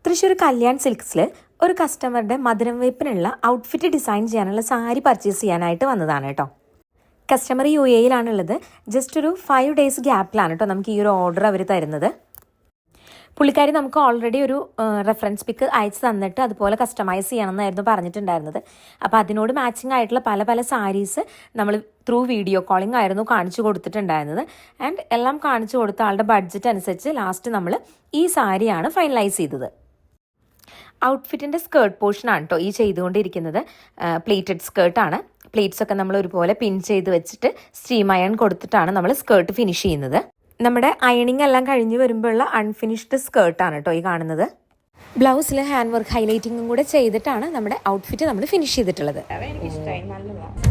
തൃശ്ശൂർ കല്യാൺ സിൽക്സിൽ ഒരു കസ്റ്റമറുടെ മധുരം വെപ്പിനുള്ള outfit design ചെയ്യാനുള്ള സാരി പർച്ചേസ് ചെയ്യാനായിട്ട് വന്നതാണ് കേട്ടോ. കസ്റ്റമർ UAE-യിലാണുള്ളത്. ജസ്റ്റ് ഒരു 5 days ഗ്യാപ്പിലാണ് കേട്ടോ നമുക്ക് ഈ ഒരു ഓർഡർ അവർ തരുന്നത്. പുള്ളിക്കാരി നമുക്ക് ഓൾറെഡി ഒരു റെഫറൻസ് പിക്ക് അയച്ച് തന്നിട്ട് അതുപോലെ കസ്റ്റമൈസ് ചെയ്യണമെന്നായിരുന്നു പറഞ്ഞിട്ടുണ്ടായിരുന്നത്. അപ്പോൾ അതിനോട് മാച്ചിങ് ആയിട്ടുള്ള പല പല സാരീസ് നമ്മൾ ത്രൂ വീഡിയോ കോളിംഗ് ആയിരുന്നു കാണിച്ചു കൊടുത്തിട്ടുണ്ടായിരുന്നത്. ആൻഡ് എല്ലാം കാണിച്ചു കൊടുത്ത ആളുടെ ബഡ്ജറ്റ് അനുസരിച്ച് ലാസ്റ്റ് നമ്മൾ ഈ സാരിയാണ് ഫൈനലൈസ് ചെയ്തത്. ഔട്ട്ഫിറ്റിൻ്റെ സ്കേർട്ട് പോർഷനാണ് കേട്ടോ ഈ ചെയ്തുകൊണ്ടിരിക്കുന്നത്. പ്ലേറ്റഡ് സ്കേർട്ടാണ്. പ്ലേറ്റ്സ് ഒക്കെ നമ്മൾ ഒരുപോലെ പിൻ ചെയ്ത് വെച്ചിട്ട് സ്റ്റീം അയൺ കൊടുത്തിട്ടാണ് നമ്മൾ സ്കേർട്ട് ഫിനിഷ് ചെയ്യുന്നത്. നമ്മുടെ അയണിങ് എല്ലാം കഴിഞ്ഞ് വരുമ്പോഴുള്ള അൺഫിനിഷ്ഡ് സ്കേർട്ടാണ് കേട്ടോ ഈ കാണുന്നത്. ബ്ലൗസിൽ ഹാൻഡ് വർക്ക് ഹൈലൈറ്റിങ്ങും കൂടെ ചെയ്തിട്ടാണ് നമ്മുടെ ഔട്ട്ഫിറ്റ് നമ്മൾ ഫിനിഷ് ചെയ്തിട്ടുള്ളത്. എനിക്കിഷ്ടമായി, നല്ലതാണ്.